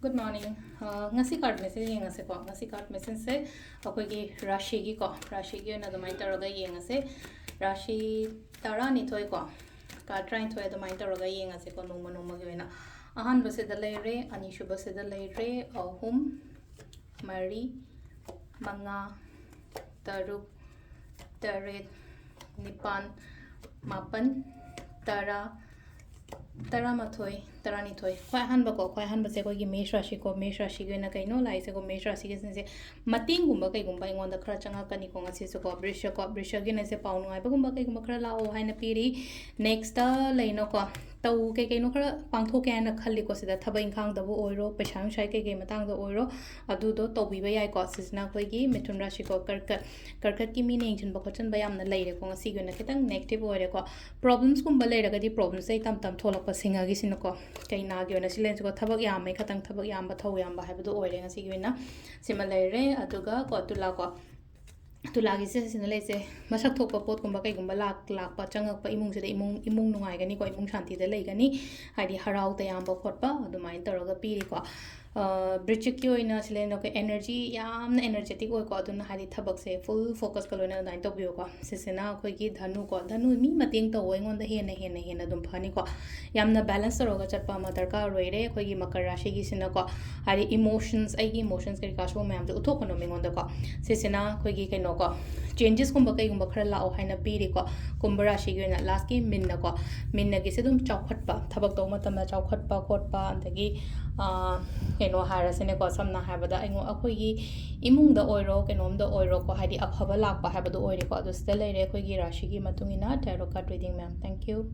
Good morning. Ngasi card message yengase ko. Ngasi card message se akogi Rashigi ko. Rashigi na domai taroga yengase. Rashi tara ni thoi ko. Ka try thoi domai taroga yengase ko numa numa gi na. Ahan base da leire ani shuba se da leire ahum mari manga taruk taret nipan mapan tara Taramathoi, Taranithoi. Quite handbako, quite handbaseko, Mesh Rashi ko, Mesh Rashi gina kaino, Laiseko, Mesh Rashi is Mating Gumbaka Gumbai on the Krachanga Kanikonga Sisoko, Brisha Guinness a pound, Ibagumaka Gumbakala, Hina Piri, next Lainoko. Tau ke no kara pangtho ke na khali ko sida thaba inkhang da bo oiro peshang shai ke matang da oiro adu do to bi ba yai ko sisna khoi gi mithun rashi ko karkat ki meaning jin ba khochan ba yam na leire ko ngasi gna kitang negative oire ko problems kum ba leire ga di problems ai tam tholak pa singa gi sin ko kai na gi na silence ko thabak yam mai khatang thabak yam ba thau yam ba ha ba do oire ngasi gi na sima leire aduga ko tula ko Tulagi se sinalese masak thokpa pot kumba kai gumba lak pa changak pa imung se imung nungai gani ko imung shanti de lei gani haidi harau ta yam ba khotpa adumai taraga piri ko bridge ki oina sile no ke energy yam energetic oi ko aduna haidi thabak se full focus ka loina dai to bio ko sesena khoi gi dhanu mi mating to oi ngon da he na dum phani ko yamna balance roga chatpa ma darka roire khoi gi makar rashi gi sina ko haidi emotions ai gi emotions ke ka so mam de uthok no mi ngon da ko sesena khoi gi kai no ko changes kumba kai gumba khara lao haina piri ko kumbara shi gi na last ki minna ko minna gi se dum chawkhatpa thabak to matam na chawkhatpa khotpa andagi keno harasene ko samna habada aingo akhoi gi imung da oiro kenom da oiro ko haidi aphaba lakpa habadu oiri ko adu stele re akhoi gi rashi gi matungina tarot card reading ma'am thank you